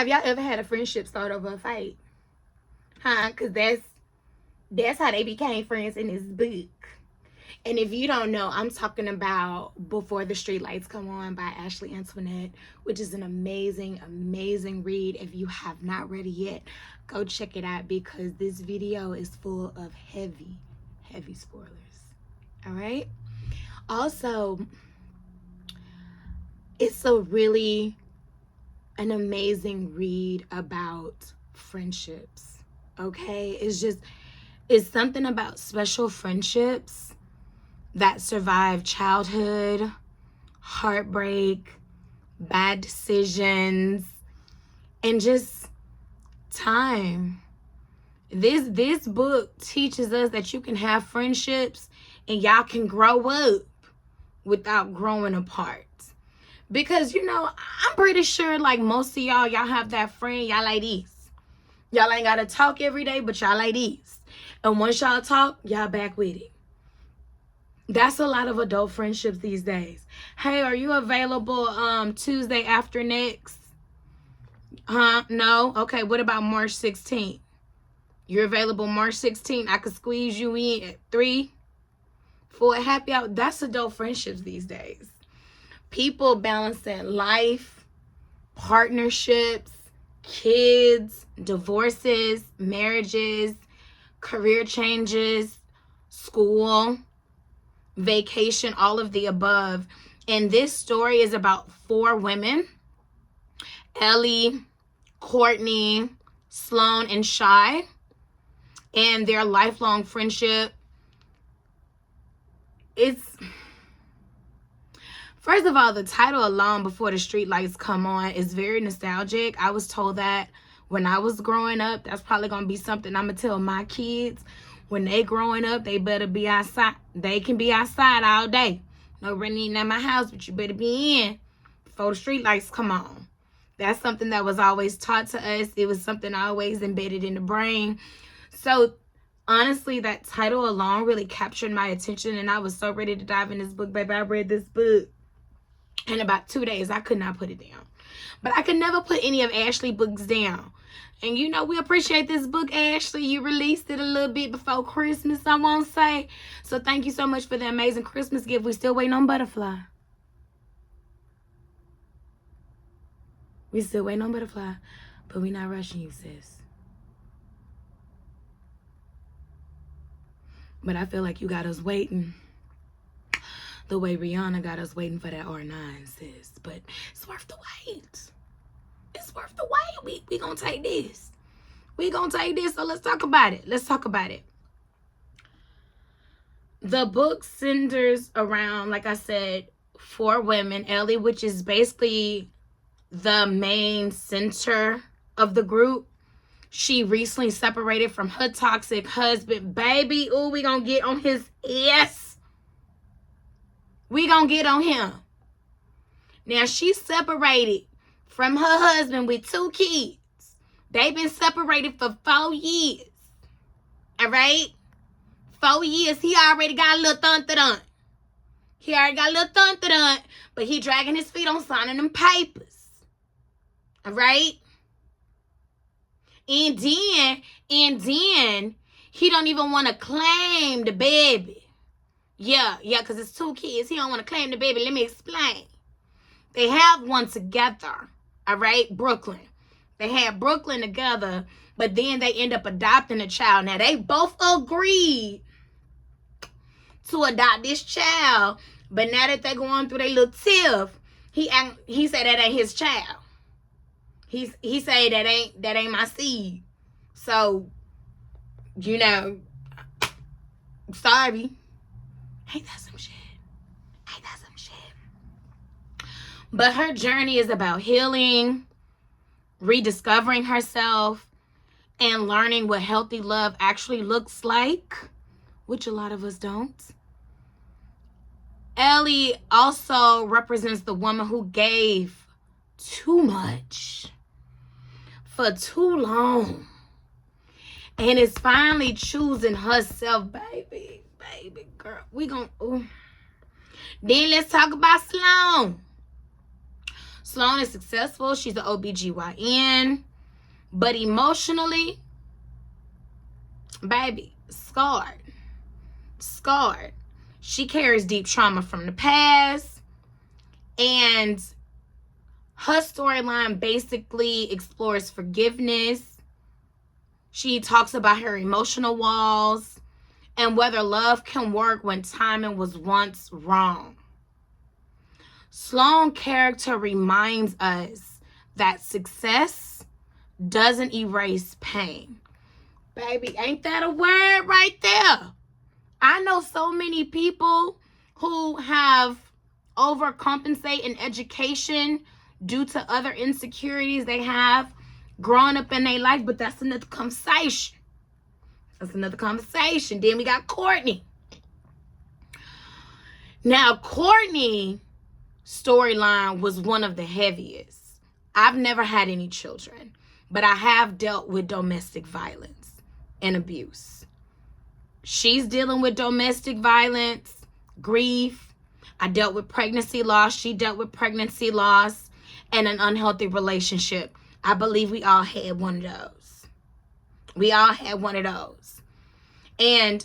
Have y'all ever had a friendship start over a fight? Huh? Because that's how they became friends in this book. And if you don't know, I'm talking about Before the Streetlights Come On by Ashley Antoinette, which is an amazing, amazing read. If you have not read it yet, go check it out because this video is full of heavy, heavy spoilers. All right? Also, it's an amazing read about friendships. Okay? It's something about special friendships that survive childhood, heartbreak, bad decisions, and just time. This book teaches us that you can have friendships and y'all can grow up without growing apart. Because, you know, I'm pretty sure like most of y'all have that friend, y'all like this. Y'all ain't got to talk every day, but y'all like this. And once y'all talk, y'all back with it. That's a lot of adult friendships these days. Hey, are you available Tuesday after next? No? Okay, what about March 16th? You're available March 16th. I could squeeze you in at 3 for a happy hour. That's adult friendships these days. People balancing life, partnerships, kids, divorces, marriages, career changes, school, vacation, all of the above. And this story is about 4 women: Ellie, Courtney, Sloan, and Shy, and their lifelong friendship. First of all, the title alone, Before the Streetlights Come On, is very nostalgic. I was told that when I was growing up. That's probably going to be something I'm going to tell my kids. When they growing up, they better be outside. They can be outside all day. No running at my house, but you better be in before the street lights come on. That's something that was always taught to us. It was something always embedded in the brain. So honestly, that title alone really captured my attention, and I was so ready to dive in this book, baby. I read this book in about 2 days. I could not put it down. But I could never put any of Ashley's books down. And you know, we appreciate this book, Ashley. You released it a little bit before Christmas, I won't say. So thank you so much for the amazing Christmas gift. We still waiting on Butterfly. We still waiting on Butterfly. But we not rushing you, sis. But I feel like you got us waiting the way Rihanna got us waiting for that R9, sis. But it's worth the wait. It's worth the wait. We gonna take this. We gonna take this. So let's talk about it. Let's talk about it. The book centers around, like I said, 4 women. Ellie, which is basically the main center of the group. She recently separated from her toxic husband. Baby, ooh, we gonna get on his ass. We gonna get on him. Now, she separated from her husband with 2 kids. They've been separated for 4 years. All right? 4 years. He already got a little thun-thun. He already got a little thun-thun, but he dragging his feet on signing them papers. All right? And then he don't even want to claim the baby. Yeah, because it's 2 kids. He don't want to claim the baby. Let me explain. They have one together. All right, Brooklyn. They had Brooklyn together, but then they end up adopting a child. Now, they both agreed to adopt this child, but now that they're going through their little tiff, he said that ain't his child. He said that ain't my seed. So, you know, sorry. Ain't that some shit? Ain't that some shit? But her journey is about healing, rediscovering herself, and learning what healthy love actually looks like, which a lot of us don't. Ellie also represents the woman who gave too much for too long and is finally choosing herself. Baby girl, we gon' ooh. Then let's talk about Sloan. Sloan is successful. She's an OBGYN. But emotionally, baby, scarred. Scarred. She carries deep trauma from the past. And her storyline basically explores forgiveness. She talks about her emotional walls and whether love can work when timing was once wrong. Sloan's character reminds us that success doesn't erase pain. Baby, ain't that a word right there? I know so many people who have overcompensated in education due to other insecurities they have growing up in their life, but that's another conversation. That's another conversation. Then we got Courtney. Now, Courtney's storyline was one of the heaviest. I've never had any children, but I have dealt with domestic violence and abuse. She's dealing with domestic violence, grief. I dealt with pregnancy loss. She dealt with pregnancy loss and an unhealthy relationship. I believe we all had one of those. We all had one of those. And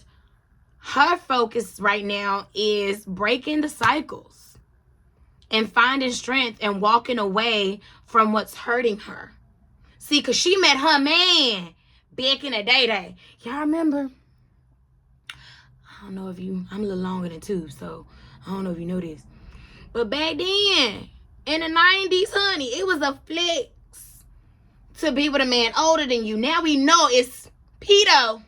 her focus right now is breaking the cycles and finding strength and walking away from what's hurting her. See, because she met her man back in the day. Y'all remember? I don't know if you, I'm a little longer than 2, so I don't know if you know this. But back then, in the 90s, honey, it was a flex to be with a man older than you. Now we know it's pedo.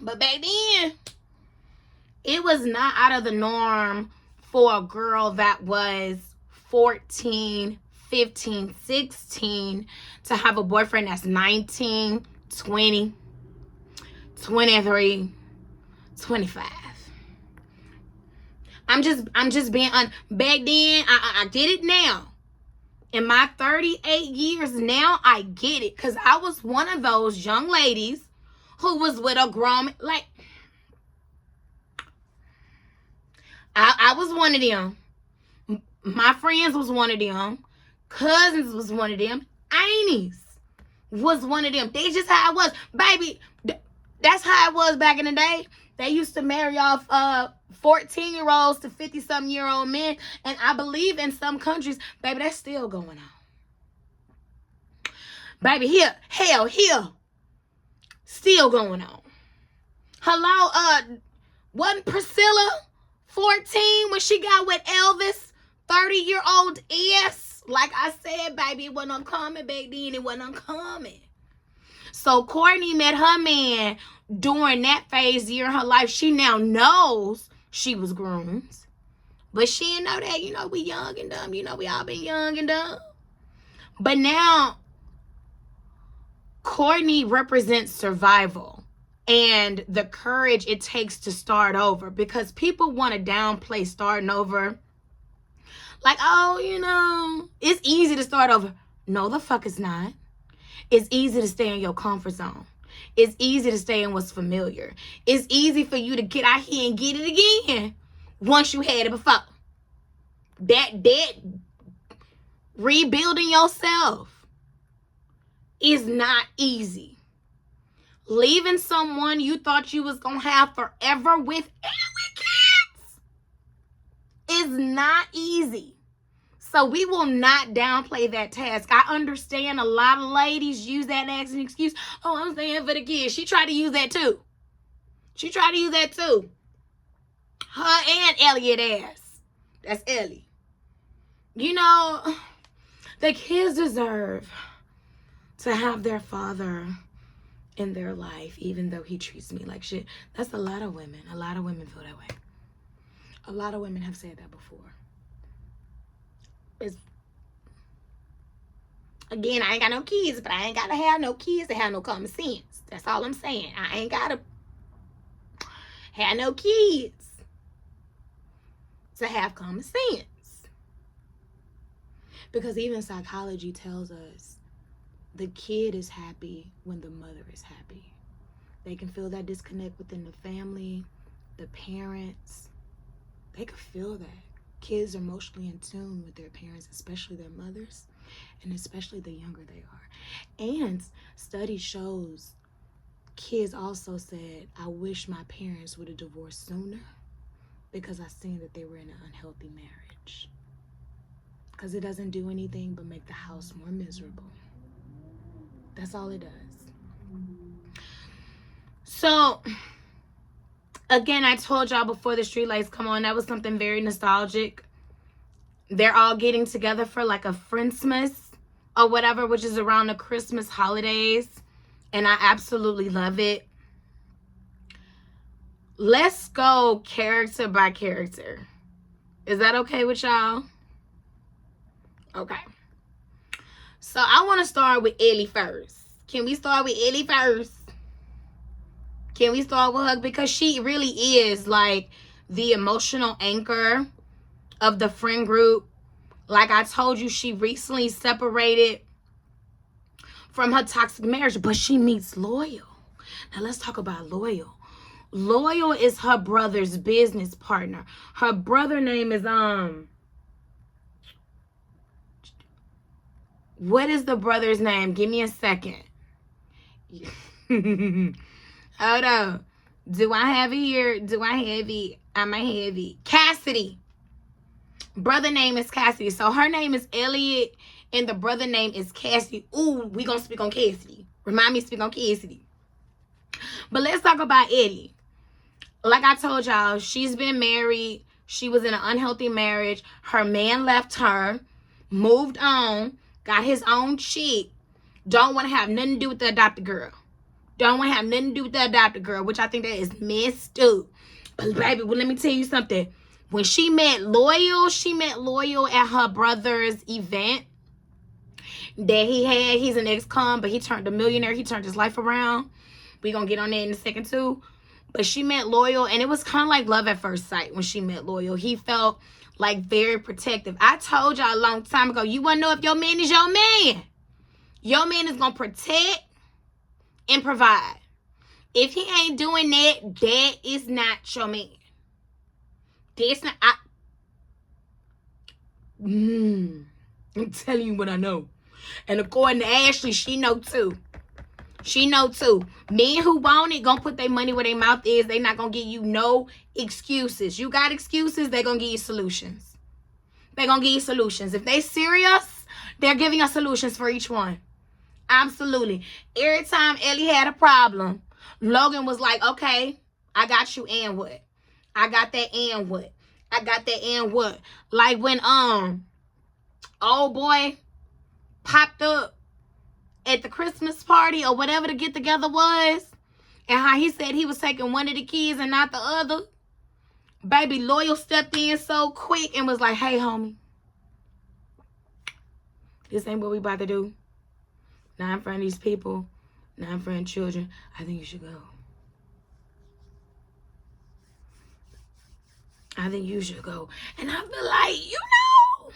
But back then, it was not out of the norm for a girl that was 14, 15, 16 to have a boyfriend that's 19, 20, 23, 25. I'm just being back then, I get it now. In my 38 years now, I get it. Because I was one of those young ladies who was with a grown, like, I was one of them. My friends was one of them. Cousins was one of them. Aunties was one of them. They just how it was. Baby, that's how it was back in the day. They used to marry off 14-year-olds to 50-something-year-old men. And I believe in some countries, baby, that's still going on. Baby, here, still going on. Hello, wasn't Priscilla 14 when she got with Elvis, 30-year-old S? Like I said, baby, it wasn't uncommon back then. It wasn't uncommon. So Courtney met her man during that phase year in her life. She now knows she was groomed. But she didn't know that. You know, we young and dumb. You know, we all been young and dumb. But now, Courtney represents survival and the courage it takes to start over. Because people want to downplay starting over. Like, oh, you know, it's easy to start over. No, the fuck it's not. It's easy to stay in your comfort zone. It's easy to stay in what's familiar. It's easy for you to get out here and get it again once you had it before. That rebuilding yourself is not easy. Leaving someone you thought you was going to have forever with kids is not easy. So we will not downplay that task. I understand a lot of ladies use that as an excuse. Oh, I'm staying for the kids. She tried to use that too. Her and Elliot ass. That's Ellie. You know, the kids deserve to have their father in their life, even though he treats me like shit. That's a lot of women. A lot of women feel that way. A lot of women have said that before. Again, I ain't got no kids, but I ain't got to have no kids to have no common sense. That's all I'm saying. I ain't got to have no kids to have common sense. Because even psychology tells us the kid is happy when the mother is happy. They can feel that disconnect within the family, the parents. They can feel that. Kids are emotionally in tune with their parents, especially their mothers, and especially the younger they are. And study shows kids also said, I wish my parents would have divorced sooner because I seen that they were in an unhealthy marriage. Because it doesn't do anything but make the house more miserable. That's all it does. So, again, I told y'all before the streetlights come on, that was something very nostalgic. They're all getting together for like a Friendsmas or whatever, which is around the Christmas holidays. And I absolutely love it. Let's go character by character. Is that okay with y'all? Okay. So I want to start with Ellie first. Can we start with Ellie first? Can we start with her? Because she really is like the emotional anchor of the friend group. Like I told you, she recently separated from her toxic marriage, but she meets Loyal. Now let's talk about Loyal. Loyal is her brother's business partner. Her brother name is what is the brother's name? Give me a second. Hold on. Do I have it here? Do I have it? I might have it. Cassidy. Brother name is Cassidy. So her name is Elliot and the brother name is Cassidy. Ooh, we gonna speak on Cassidy. Remind me to speak on Cassidy. But let's talk about Ellie. Like I told y'all, she's been married. She was in an unhealthy marriage. Her man left her, moved on, got his own chick. Don't want to have nothing to do with the adopted girl. Don't want to have nothing to do with the adopted girl, which I think that is messed up. But baby, well, let me tell you something. When she met Loyal at her brother's event that he had. He's an ex-con, but he turned a millionaire. He turned his life around. We're going to get on that in a second too. But she met Loyal, and it was kind of like love at first sight when she met Loyal. He felt like very protective. I told y'all a long time ago, you want to know if your man is your man. Your man is going to protect and provide. If he ain't doing that, that is not your man. That's not... I'm telling you what I know. And according to Ashley, she know too. She know too. Men who want it gonna put their money where their mouth is. They not gonna give you no excuses. You got excuses, they gonna give you solutions. They gonna give you solutions. If they serious, they're giving us solutions for each one. Absolutely. Every time Ellie had a problem, Logan was like, okay, I got you, and what? I got that, and what? I got that, and what? Like when old boy popped up at the Christmas party or whatever the get together was, and how he said he was taking one of the kids and not the other. Baby, Loyal stepped in so quick and was like, hey, homie, this ain't what we about to do. Not in front of these people, not in front of children. I think you should go. I think you should go. And I feel like, you know,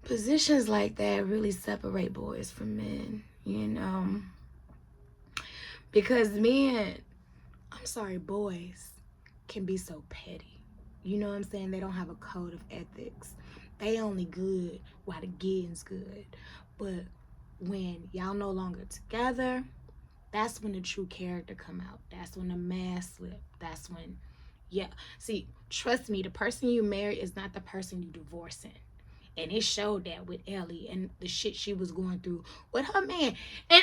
positions like that really separate boys from men, you know. Because men, I'm sorry, boys can be so petty. You know what I'm saying? They don't have a code of ethics. They only good while the getting's good. But when y'all no longer together, that's when the true character come out. That's when the mask slip. That's when, yeah. See, trust me, the person you marry is not the person you divorcing. And it showed that with Ellie and the shit she was going through with her man. And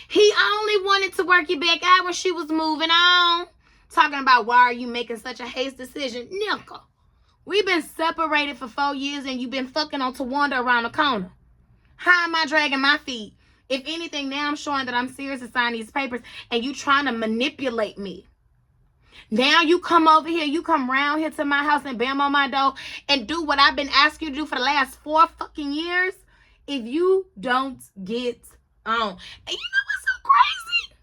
he only wanted to work it back out when she was moving on. Talking about, why are you making such a hasty decision? Nigga, we've been separated for 4 years and you've been fucking on Tawanda around the corner. How am I dragging my feet? If anything, now I'm showing that I'm serious to sign these papers and you trying to manipulate me. Now you come over here, you come around here to my house and bam on my door and do what I've been asking you to do for the last 4 fucking years. If you don't get on. And you know what's so crazy?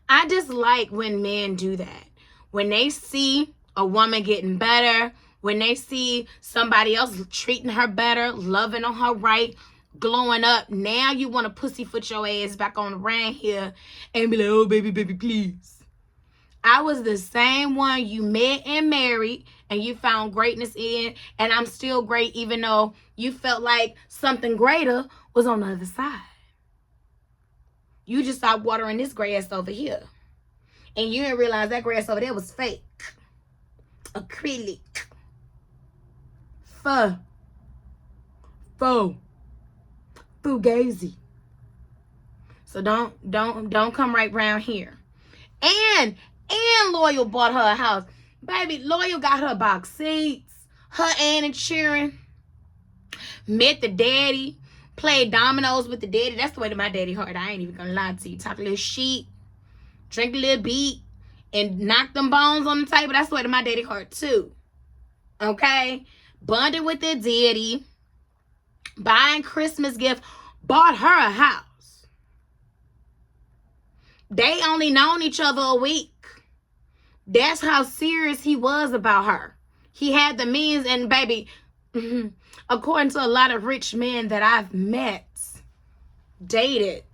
I just like when men do that. When they see a woman getting better, when they see somebody else treating her better, loving on her right, glowing up, now you want to pussyfoot your ass back on around here and be like, oh, baby, baby, please. I was the same one you met and married and you found greatness in, and I'm still great even though you felt like something greater was on the other side. You just stopped watering this grass over here. And you didn't realize that grass over there was fake. Acrylic. Fugazi. So don't come right round here. And Loyal bought her a house. Baby, Loyal got her box seats. Her and cheering. Met the daddy. Played dominoes with the daddy. That's the way that my daddy heard. I ain't even gonna lie to you. Talk a little shit. Drink a little beat. And knock them bones on the table. That's the way that my daddy heard too. Okay? Bonded with the daddy. Buying Christmas gift. Bought her a house. They only known each other a week. That's how serious he was about her. He had the means, and baby, according to a lot of rich men that I've met, dated,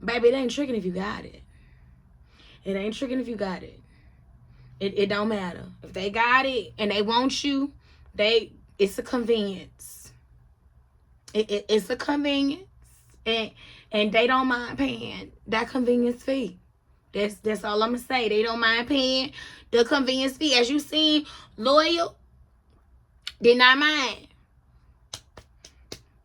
baby, it ain't tricking if you got it. It ain't tricking if you got it. It don't matter. If they got it and they want you, it's a convenience. It's a convenience. And they don't mind paying that convenience fee. That's all I'm going to say. They don't mind paying the convenience fee. As you seen, Loyal did not mind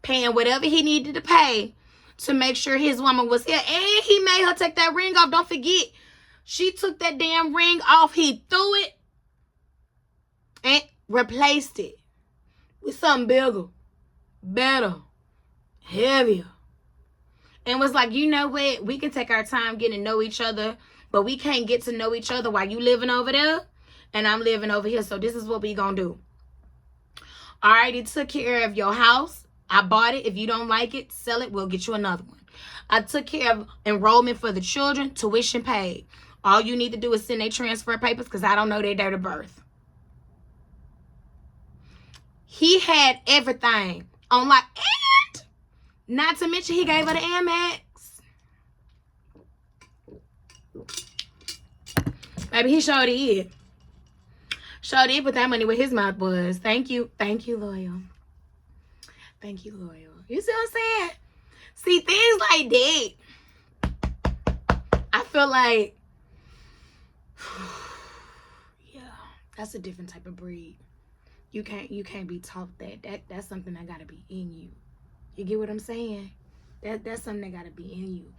paying whatever he needed to pay to make sure his woman was here. And he made her take that ring off. Don't forget, she took that damn ring off. He threw it and replaced it with something bigger, better, heavier. And was like, you know what? We can take our time getting to know each other, but we can't get to know each other while you living over there and I'm living over here. So this is what we gonna do. I already took care of your house. I bought it. If you don't like it, sell it. We'll get you another one. I took care of enrollment for the children, tuition paid. All you need to do is send their transfer papers because I don't know their date of birth. He had everything on like... Not to mention, he gave her the Amex. Baby, he showed it. Showed it, put that money where his mouth was. Thank you. Thank you, Loyal. Thank you, Loyal. You see what I'm saying? See, things like that, I feel like, yeah, that's a different type of breed. You can't be taught that. That's something that gotta be in you. You get what I'm saying? That's something that gotta be in you.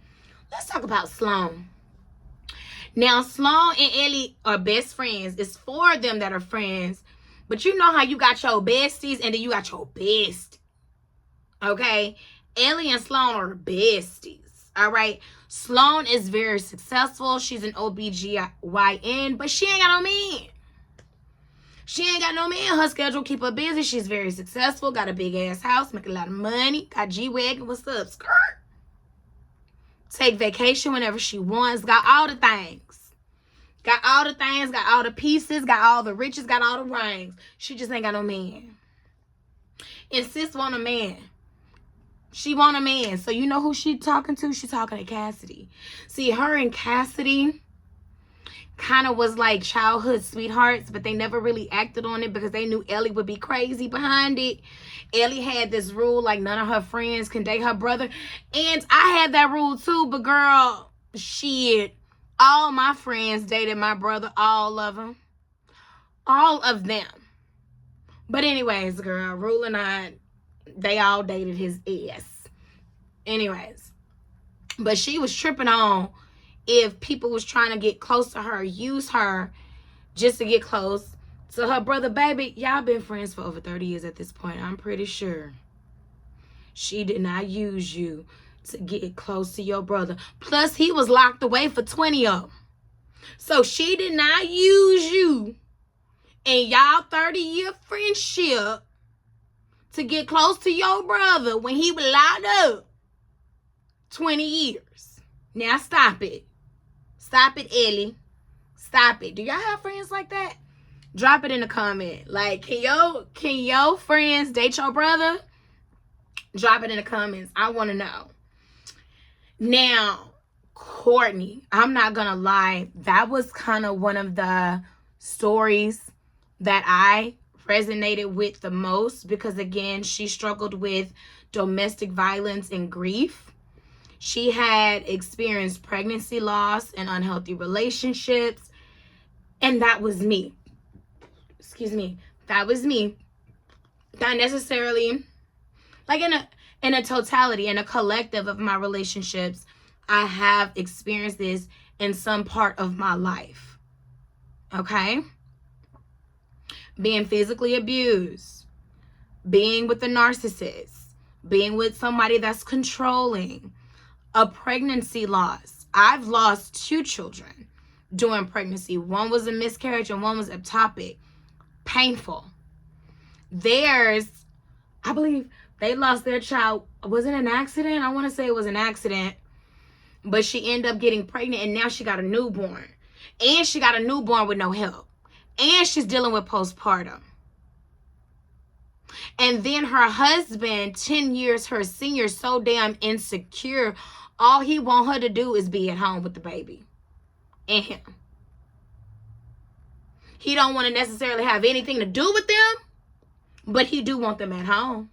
Let's talk about Sloan. Now, Sloan and Ellie are best friends. It's four of them that are friends. But you know how you got your besties and then you got your bestie. Okay? Ellie and Sloan are besties. All right? Sloan is very successful. She's an OBGYN, but she ain't got no man. She ain't got no man. Her schedule keep her busy. She's very successful. Got a big ass house. Make a lot of money. Got G-Wagon. What's up? Skirt. Take vacation whenever she wants. Got all the things. Got all the things. Got all the pieces. Got all the riches. Got all the rings. She just ain't got no man. And sis want a man. She want a man. So you know who she talking to? She talking to Cassidy. See, her and Cassidy kind of was like childhood sweethearts, but they never really acted on it because they knew Ellie would be crazy behind it. Ellie had this rule like none of her friends can date her brother, and I had that rule too, but girl, shit, all my friends dated my brother, all of them, but anyways, girl, rule or not, they all dated his ass anyways. But she was tripping on if people was trying to get close to her, use her just to get close to her brother. Baby, y'all been friends for over 30 years at this point. I'm pretty sure she did not use you to get close to your brother. Plus, he was locked away for 20 of them. So she did not use you in y'all 30-year friendship to get close to your brother when he was locked up 20 years. Now, stop it. Stop it, Ellie. Stop it. Do y'all have friends like that? Drop it in the comment. Like, can your friends date your brother? Drop it in the comments. I want to know. Now, Courtney, I'm not gonna lie, that was kind of one of the stories that I resonated with the most, because again, she struggled with domestic violence and grief. She had experienced pregnancy loss and unhealthy relationships, and that was me. Excuse me. That was me. Not necessarily like in a totality, in a collective of my relationships, I have experienced this in some part of my life. Okay? Being physically abused, being with a narcissist, being with somebody that's controlling, a pregnancy loss. I've lost 2 children during pregnancy. One was a miscarriage and one was ectopic. Painful. Theirs, I believe they lost their child. Was it an accident? I want to say it was an accident. But she ended up getting pregnant, and now she got a newborn. And she got a newborn with no help. And she's dealing with postpartum. And then her husband, 10 years her senior, so damn insecure. All he want her to do is be at home with the baby and him. He don't want to necessarily have anything to do with them, but he do want them at home.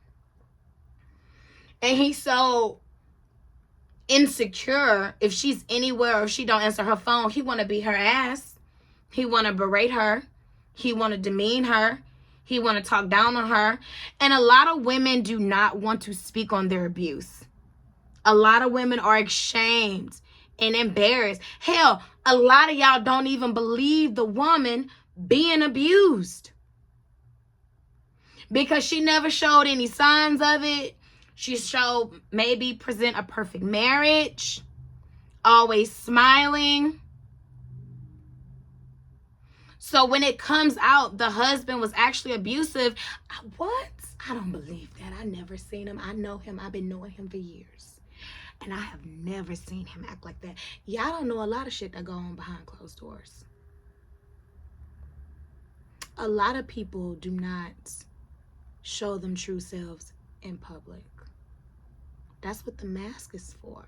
And he's so insecure. If she's anywhere or if she don't answer her phone, he want to beat her ass. He want to berate her. He want to demean her. He want to talk down on her. And a lot of women do not want to speak on their abuse. A lot of women are ashamed and embarrassed. Hell, a lot of y'all don't even believe the woman being abused, because she never showed any signs of it. She showed maybe present a perfect marriage, always smiling. So when it comes out the husband was actually abusive, what? I don't believe that. I never seen him. I know him. I've been knowing him for years. And I have never seen him act like that. Y'all don't know a lot of shit that go on behind closed doors. A lot of people do not show them true selves in public. That's what the mask is for.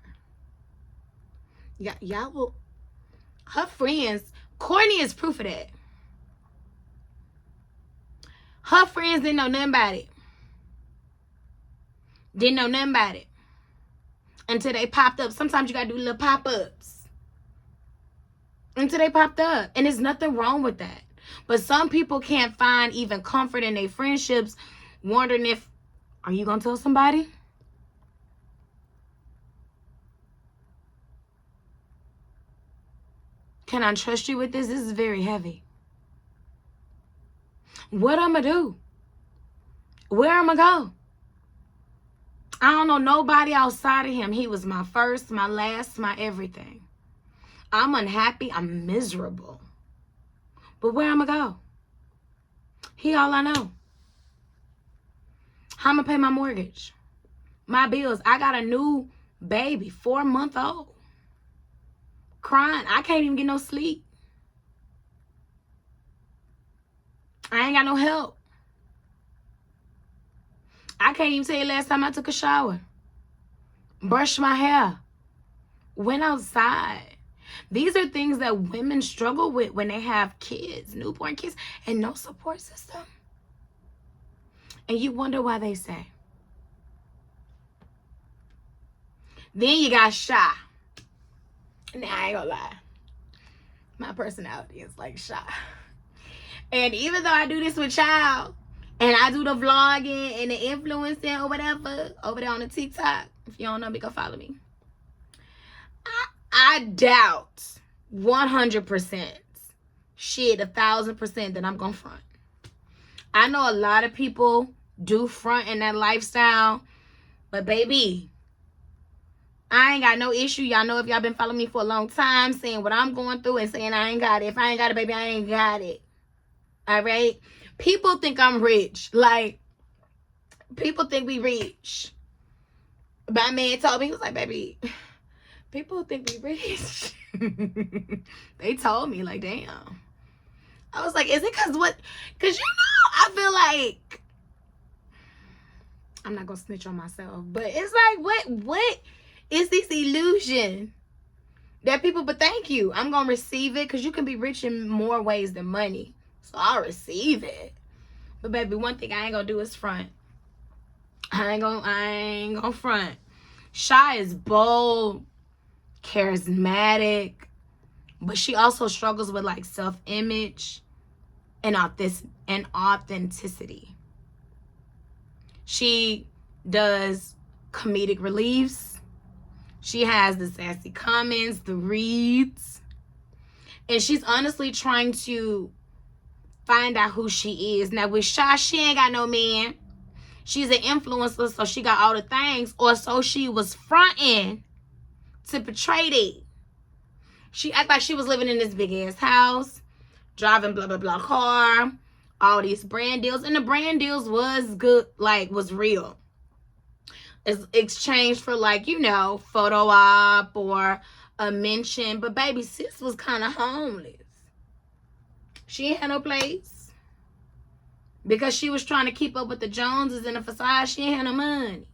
Y'all will... Her friends... Courtney is proof of that. Her friends didn't know nothing about it. Didn't know nothing about it until they popped up. Sometimes you gotta do little pop-ups until they popped up. And there's nothing wrong with that. But some people can't find even comfort in their friendships, wondering if, are you gonna tell somebody? Can I trust you with this? This is very heavy. What I'm gonna do? Where I'm gonna go? I don't know nobody outside of him. He was my first, my last, my everything. I'm unhappy. I'm miserable. But where I'm gonna go? He all I know. How I'm gonna pay my mortgage, my bills. I got a new baby, 4-month-old, crying. I can't even get no sleep. I ain't got no help. I can't even tell you last time I took a shower, brushed my hair, went outside. These are things that women struggle with when they have kids, newborn kids, and no support system. And you wonder why they say. Then you got shy. Now, I ain't gonna lie. My personality is like shy. And even though I do this with y'all, and I do the vlogging and the influencing or whatever over there on the TikTok, if you don't know me, go follow me. I doubt 100%, shit, 1,000% that I'm gonna front. I know a lot of people do front in that lifestyle, but baby, I ain't got no issue. Y'all know if y'all been following me for a long time, saying what I'm going through and saying I ain't got it. If I ain't got it, baby, I ain't got it. All right? People think I'm rich. Like, people think we rich. My man told me, he was like, baby, people think we rich. They told me, like, damn. I was like, is it because what? Because, you know, I feel like, I'm not going to snitch on myself, but it's like, what is this illusion That people, but thank you. I'm going to receive it because you can be rich in more ways than money. So I'll receive it. But baby, one thing I ain't going to do is front. I ain't gonna front. Shy is bold, charismatic, but she also struggles with like self-image and authenticity. She does comedic reliefs. She has the sassy comments, the reads, and she's honestly trying to find out who she is. Now with Shy, she ain't got no man. She's an influencer, so she got all the things, or so she was fronting to portray it. She act like she was living in this big ass house, driving blah blah blah car, all these brand deals, and the brand deals was good, like was real. It's exchanged for like, you know, photo op or a mention, but baby sis was kind of homeless. She ain't had no place because she was trying to keep up with the Joneses and the facade. She ain't had no money,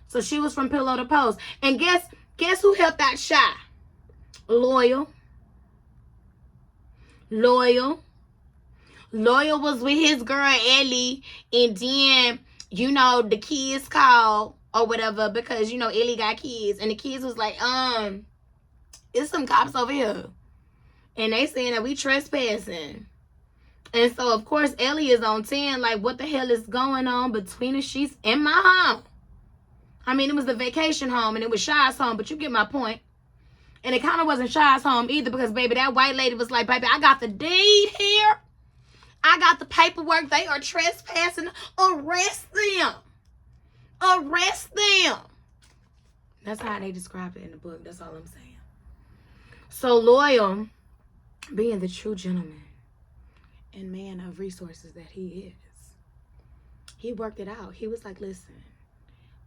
so she was from pillow to post. And guess who helped out Shy? Loyal was with his girl Ellie, and then, you know, the kids called or whatever because, you know, Ellie got kids, and the kids was like, it's some cops over here, and they saying that we trespassing. And so of course Ellie is on 10, like, what the hell is going on between the sheets in my home? I mean, it was the vacation home and it was Shy's home, but you get my point. And it kind of wasn't Shy's home either because, baby, that white lady was like, baby, I got the deed here. I got the paperwork. They are trespassing. Arrest them. Arrest them. That's how they described it in the book. That's all I'm saying. So Loyal, being the true gentleman and man of resources that he is, he worked it out. He was like, listen,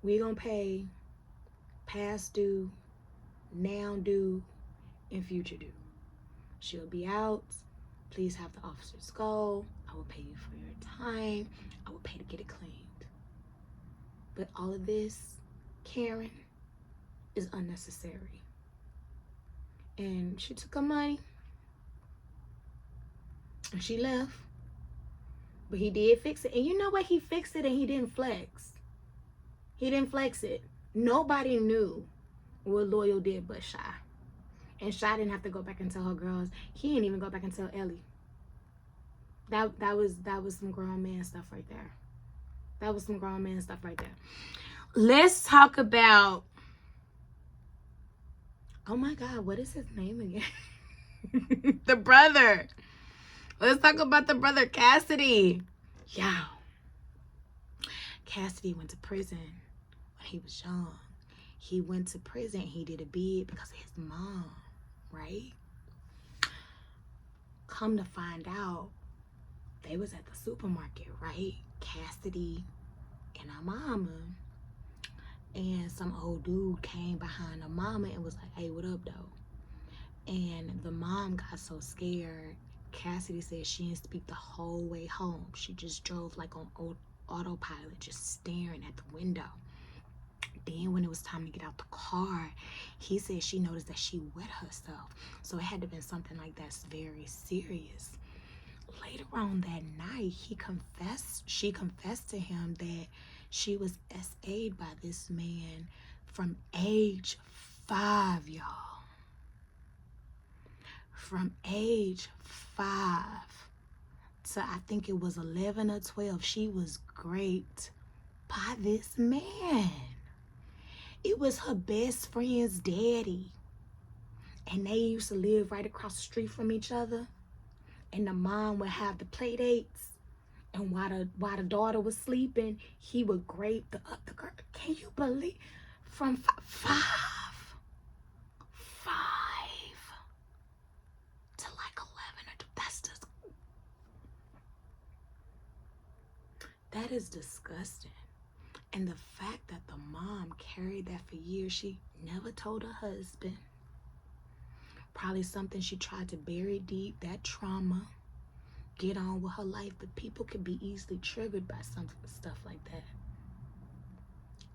we gonna pay past due, now due, and future due. She'll be out. Please have the officers go. I will pay you for your time. I will pay to get it cleaned. But all of this, Karen, is unnecessary. And she took her money and she left. But he did fix it. And you know what? He fixed it and he didn't flex. He didn't flex it. Nobody knew what Loyal did but Shy. And Shy didn't have to go back and tell her girls. He didn't even go back and tell Ellie. That was some grown man stuff right there. That was some grown man stuff right there. Let's talk about, oh my God, what is his name again? The brother. Let's talk about the brother, Cassidy. Yeah. Cassidy went to prison when he was young. He went to prison. He did a bid because of his mom, right? Come to find out, they was at the supermarket, right? Cassidy and her mama. And some old dude came behind her mama and was like, hey, what up, though? And the mom got so scared. Cassidy said she didn't speak the whole way home. She just drove like on autopilot, just staring at the window. Then when it was time to get out the car, he said she noticed that she wet herself. So it had to have been something like that's very serious. Later on that night, she confessed to him that she was SA'd by this man from age 5, y'all. From age 5 to I think it was 11 or 12, she was raped by this man. It was her best friend's daddy. And they used to live right across the street from each other. And the mom would have the play dates. And while the daughter was sleeping, he would rape the girl. Can you believe? From 5 to like 11. That's just, that is disgusting. And the fact that the mom carried that for years, she never told her husband. Probably something she tried to bury deep, that trauma, get on with her life. But people can be easily triggered by stuff like that.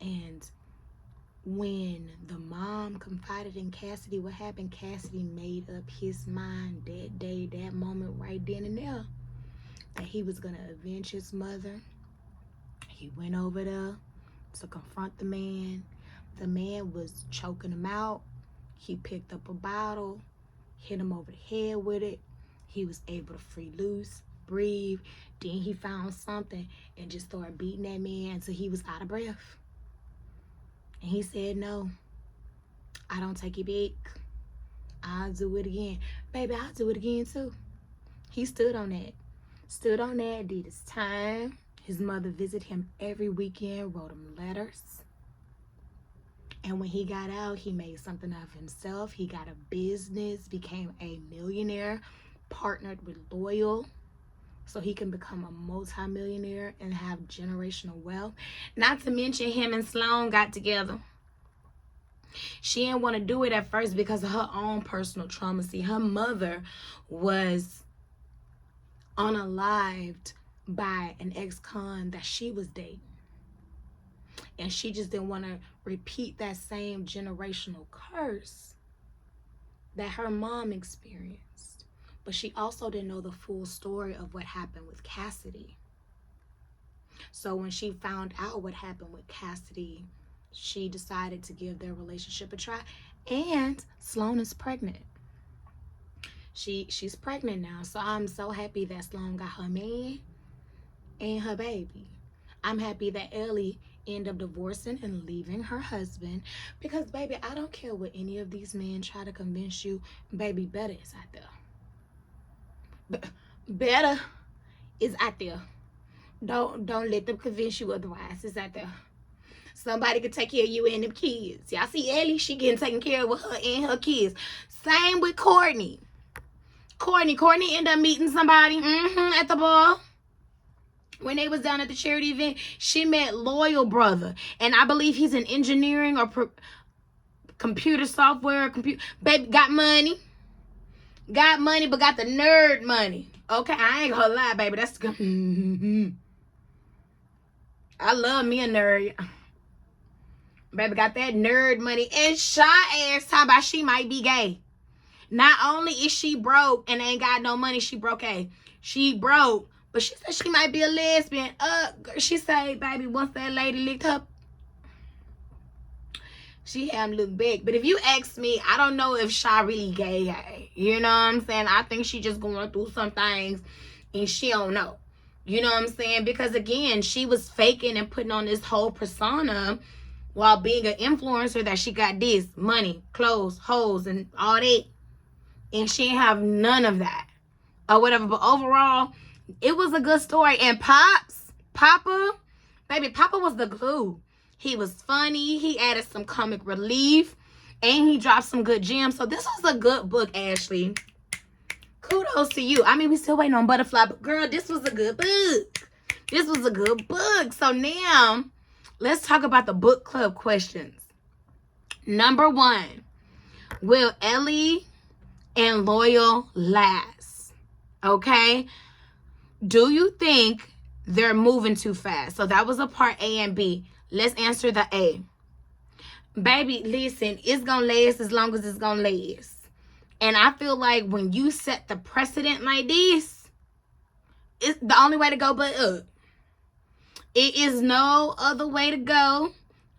And when the mom confided in Cassidy what happened, Cassidy made up his mind that day, that moment, right then and there, that he was going to avenge his mother. He went over there to confront the man. The man was choking him out. He picked up a bottle, hit him over the head with it. He was able to free loose, breathe. Then he found something and just started beating that man until he was out of breath. And he said, no, I don't take it back. I'll do it again. Baby, I'll do it again too. He stood on that. Stood on that, did his time. His mother visited him every weekend, wrote him letters. And when he got out, he made something of himself. He got a business, became a millionaire, partnered with Loyal, so he can become a multi-millionaire and have generational wealth. Not to mention him and Sloan got together. She didn't want to do it at first because of her own personal trauma. See, her mother was unalived by an ex-con that she was dating. And she just didn't want to repeat that same generational curse that her mom experienced. But she also didn't know the full story of what happened with Cassidy. So when she found out what happened with Cassidy, she decided to give their relationship a try. And Sloan is pregnant. She's pregnant now. So I'm so happy that Sloan got her man and her baby. I'm happy that Ellie ended up divorcing and leaving her husband. Because, baby, I don't care what any of these men try to convince you. Baby, better is out there. Better is out there. Don't let them convince you otherwise. It's out there. Somebody could take care of you and them kids. Y'all see Ellie? She getting taken care of with her and her kids. Same with Courtney. Courtney ended up meeting somebody at the bar. When they was down at the charity event, she met Loyal brother. And I believe he's in engineering or computer software. Baby, got money. Got money, but got the nerd money. Okay, I ain't gonna lie, baby. That's good. I love me a nerd. Baby got that nerd money. And shy ass talking about she might be gay. Not only is she broke and ain't got no money, she broke. She broke. But she said she might be a lesbian. She said, baby, once that lady licked her, she had him look back. But if you ask me, I don't know if Shy really gay. You know what I'm saying? I think she just going through some things and she don't know. You know what I'm saying? Because, again, she was faking and putting on this whole persona while being an influencer that she got this, money, clothes, hoes, and all that. And she didn't have none of that or whatever. But overall, it was a good story. And Papa was the glue. He was funny. He added some comic relief. And he dropped some good gems. So this was a good book, Ashley. Kudos to you. I mean, we still waiting on Butterfly. But, girl, this was a good book. This was a good book. So now, let's talk about the book club questions. Number 1. Will Ellie and Loyal last? Okay? Do you think they're moving too fast? So that was a part A and B. Let's answer the A. Baby, listen, it's going to last as long as it's going to last. And I feel like when you set the precedent like this, it's the only way to go but up. It is no other way to go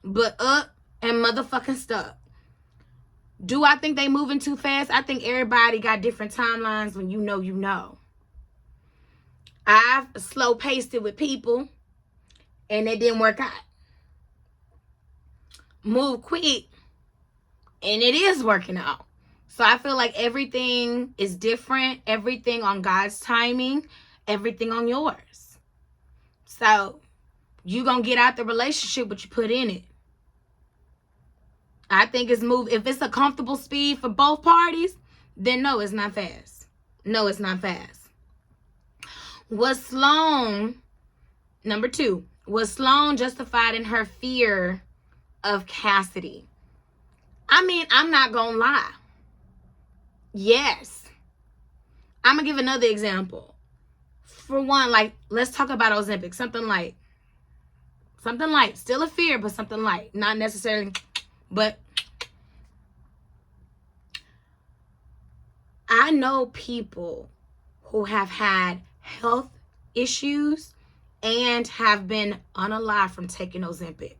but up and motherfucking stuck. Do I think they moving too fast? I think everybody got different timelines. When you know, you know. I've slow paced it with people and it didn't work out. Move quick and it is working out. So I feel like everything is different. Everything on God's timing. Everything on yours. So you gonna get out the relationship what you put in it. I think it's move. If it's a comfortable speed for both parties, then no, it's not fast. No, it's not fast. Was Sloan, number 2, was Sloan justified in her fear of Cassidy? I mean, I'm not gonna lie. Yes. I'm gonna give another example. For one, like, let's talk about Ozempic. Something light. Something light. Still a fear, but something light. Not necessarily But I know people who have had health issues and have been unalive from taking Ozempic.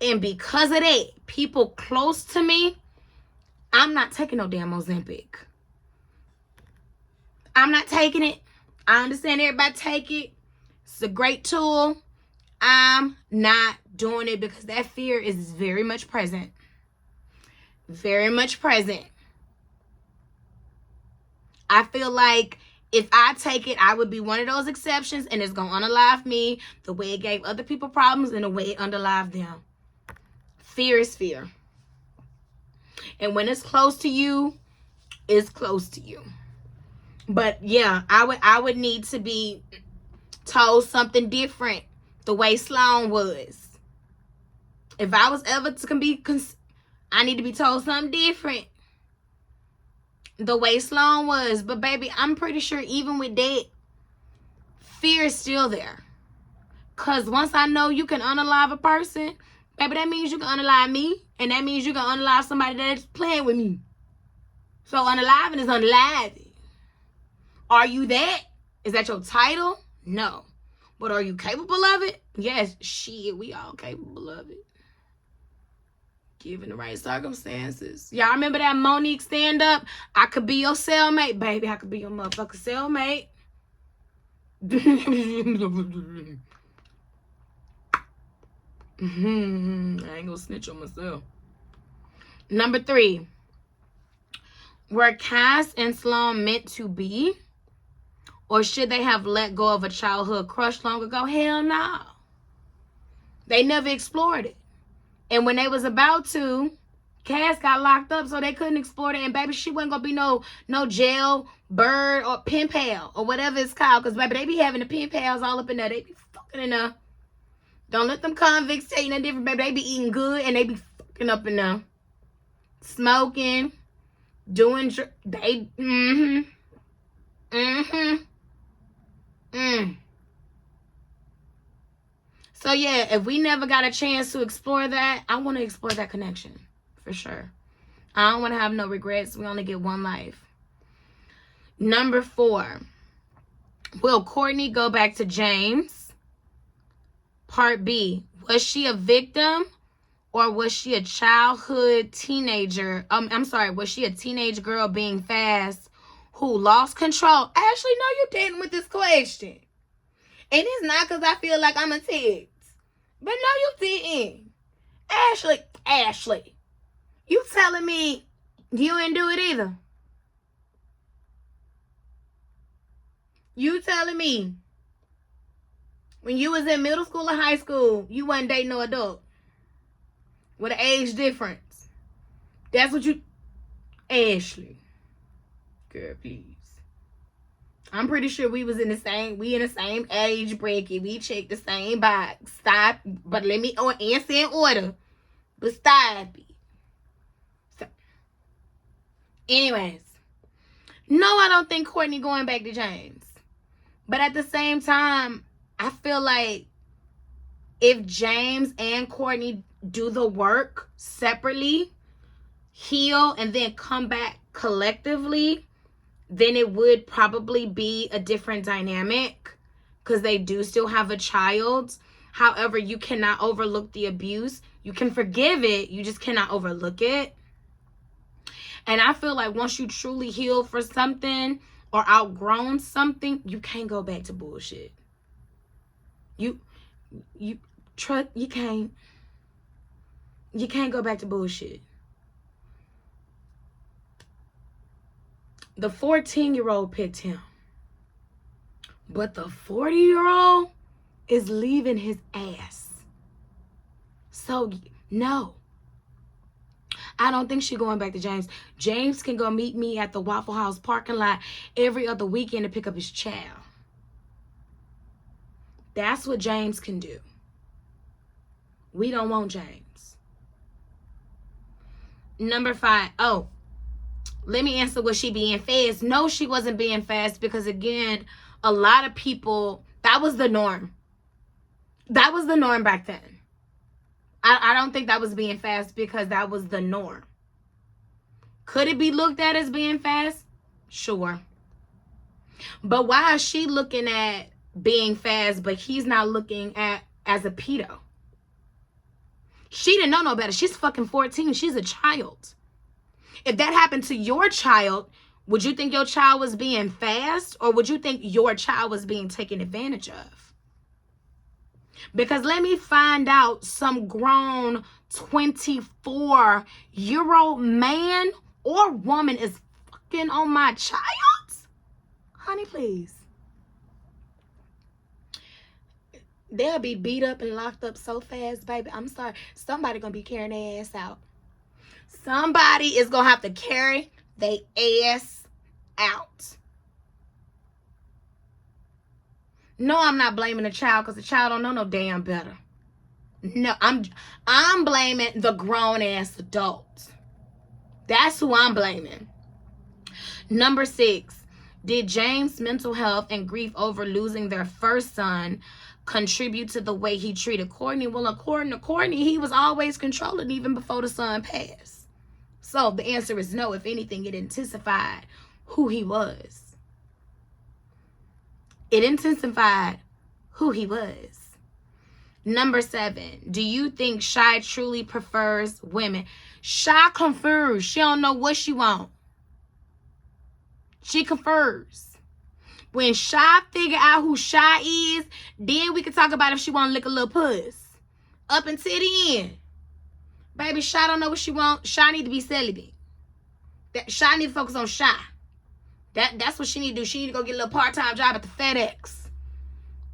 And because of that, people close to me, I'm not taking no damn Ozempic. I'm not taking it. I understand everybody take it. It's a great tool. I'm not doing it because that fear is very much present. Very much present. I feel like if I take it, I would be one of those exceptions, and it's going to unalive me the way it gave other people problems and the way it unalived them. Fear is fear. And when it's close to you, it's close to you. But yeah, I would need to be told something different the way Sloan was. If I was ever to be, I need to be told something different the way Sloan was. But baby, I'm pretty sure even with that, fear is still there. Because once I know you can unalive a person, baby, that means you can unalive me. And that means you can unalive somebody that's playing with me. So unaliving is unaliving. Are you that? Is that your title? No. But are you capable of it? Yes. Shit, we all capable of it. Given the right circumstances. Y'all remember that Monique stand-up? I could be your cellmate. Baby, I could be your motherfucking cellmate. I ain't gonna snitch on myself. Number 3. Were Cass and Sloan meant to be? Or should they have let go of a childhood crush long ago? Hell no. They never explored it. And when they was about to, Cass got locked up, so they couldn't explore it. And baby, she wasn't gonna be no jail bird or pen pal or whatever it's called. Because baby, they be having the pen pals all up in there. They be fucking in there. Don't let them convicts tell you nothing different, baby. They be eating good and they be fucking up in there. Smoking. Doing, they, So yeah, if we never got a chance to explore that, I want to explore that connection. For sure. I don't want to have no regrets. We only get one life. Number 4. Will Courtney go back to James? Part B. Was she a victim? Or was she a childhood teenager? Was she a teenage girl being fast who lost control? Ashley, no, you're dating with this question. And it's not because I feel like I'm a text. But no, you didn't. Ashley, you telling me you didn't do it either? You telling me when you was in middle school or high school, you wasn't dating no adult? With an age difference. That's what you... Ashley. Girl, please. I'm pretty sure we in the same age bracket. We checked the same box. Stop. But let me answer in order. But stop it. So, anyways. No, I don't think Courtney going back to James. But at the same time, I feel like if James and Courtney do the work separately, heal, and then come back collectively, then it would probably be a different dynamic because they do still have a child. However, you cannot overlook the abuse. You can forgive it. You just cannot overlook it. And I feel like once you truly heal for something or outgrown something, you can't go back to bullshit. You can't go back to bullshit. The 14-year-old picked him. But the 40-year-old is leaving his ass. So, no. I don't think she's going back to James. James can go meet me at the Waffle House parking lot every other weekend to pick up his child. That's what James can do. We don't want James. Number 5. Oh, let me answer, was she being fast? No, she wasn't being fast because, again, a lot of people, that was the norm. That was the norm back then. I don't think that was being fast because that was the norm. Could it be looked at as being fast? Sure. But why is she looking at being fast, but he's not looking at as a pedo? She didn't know no better. She's fucking 14. She's a child. If that happened to your child, would you think your child was being fast, or would you think your child was being taken advantage of? Because let me find out some grown 24-year-old man or woman is fucking on my child? Honey, please. They'll be beat up and locked up so fast, baby. I'm sorry. Somebody gonna be carrying their ass out. Somebody is gonna have to carry their ass out. No, I'm not blaming the child because the child don't know no damn better. No, I'm blaming the grown-ass adult. That's who I'm blaming. Number 6. Did James' mental health and grief over losing their first son contribute to the way he treated Courtney? Well, according to Courtney, he was always controlling even before the son passed. So the answer is no. If anything, it intensified who he was. It intensified who he was. Number 7. Do you think Shy truly prefers women? Shy confers. She don't know what she wants. She confers. When Shy figure out who Shy is, then we can talk about if she want to lick a little puss. Up until the end. Baby, Shy don't know what she wants. Shy need to be celibate. Shy need to focus on Shy. That's what she need to do. She need to go get a little part-time job at the FedEx.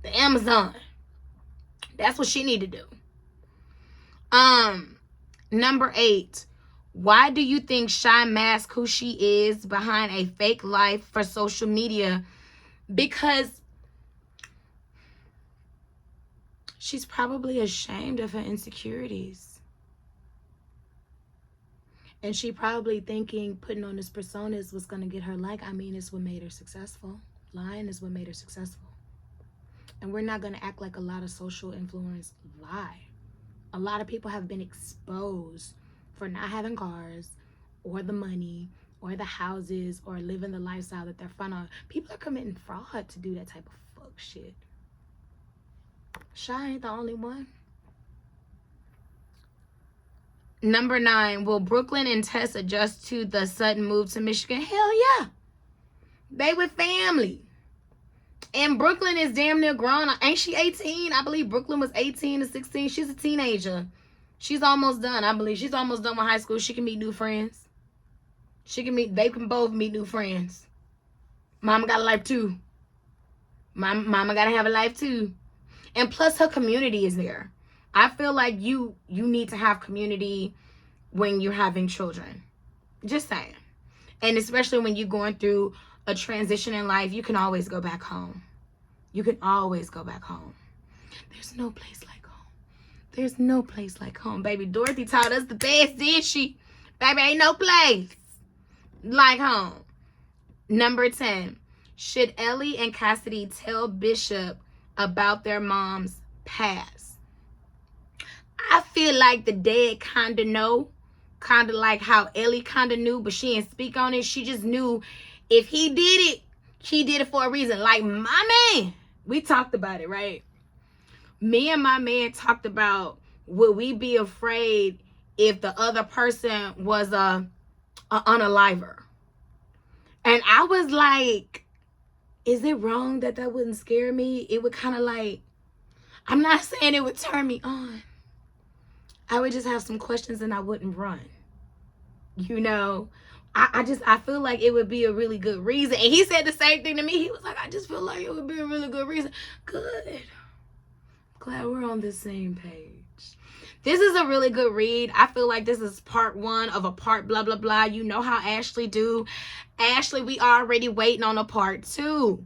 The Amazon. That's what she need to do. Number 8. Why do you think Shy masks who she is behind a fake life for social media? Because she's probably ashamed of her insecurities. And she probably thinking putting on this persona is what's going to get her like. I mean, it's what made her successful. Lying is what made her successful. And we're not going to act like a lot of social influence lie. A lot of people have been exposed for not having cars or the money or the houses or living the lifestyle that they're fun of. People are committing fraud to do that type of fuck shit. Shy ain't the only one. Number 9, will Brooklyn and Tess adjust to the sudden move to Michigan? Hell yeah. They with family. And Brooklyn is damn near grown. Ain't she 18? I believe Brooklyn was 18 to 16. She's a teenager. She's almost done. I believe she's almost done with high school. She can meet new friends. They can both meet new friends. Mama got a life too. Mama gotta have a life too. And plus her community is there. I feel like you need to have community when you're having children. Just saying. And especially when you're going through a transition in life, you can always go back home. You can always go back home. There's no place like home. There's no place like home. Baby, Dorothy taught us the best, did she? Baby, ain't no place like home. Number 10. Should Ellie and Cassidy tell Bishop about their mom's past? I feel like the dad kind of know. Kind of like how Ellie kind of knew, but she didn't speak on it. She just knew if he did it, he did it for a reason. Like my man, we talked about it, right? Me and my man talked about, would we be afraid if the other person was a unaliver? And I was like, is it wrong that wouldn't scare me? It would kind of like, I'm not saying it would turn me on. I would just have some questions and I wouldn't run. You know, I feel like it would be a really good reason. And he said the same thing to me. He was like, I just feel like it would be a really good reason. Good. Glad we're on the same page. This is a really good read. I feel like this is part 1 of a part blah, blah, blah. You know how Ashley do. Ashley, we already waiting on a part 2.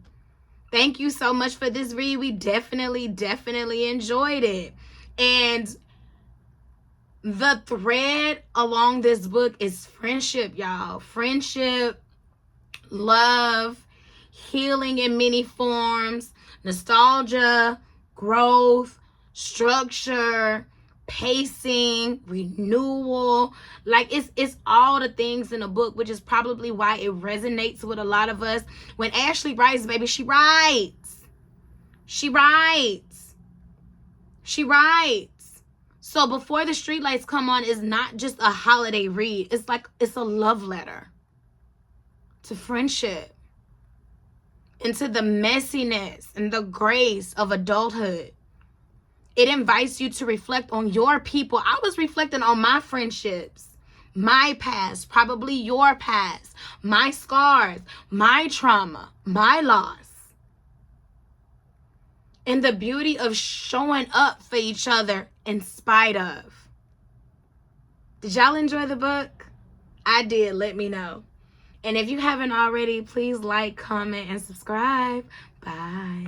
Thank you so much for this read. We definitely enjoyed it. And the thread along this book is friendship, y'all. Friendship, love, healing in many forms, nostalgia, growth, structure, pacing, renewal. Like it's all the things in the book, which is probably why it resonates with a lot of us. When Ashley writes, baby, she writes. She writes. She writes. So Before the Streetlights Come On is not just a holiday read. It's like it's a love letter to friendship, into the messiness and the grace of adulthood. It invites you to reflect on your people. I was reflecting on my friendships, my past, probably your past, my scars, my trauma, my loss, and the beauty of showing up for each other in spite of. Did y'all enjoy the book? I did. Let me know. And if you haven't already, please like, comment, and subscribe. Bye.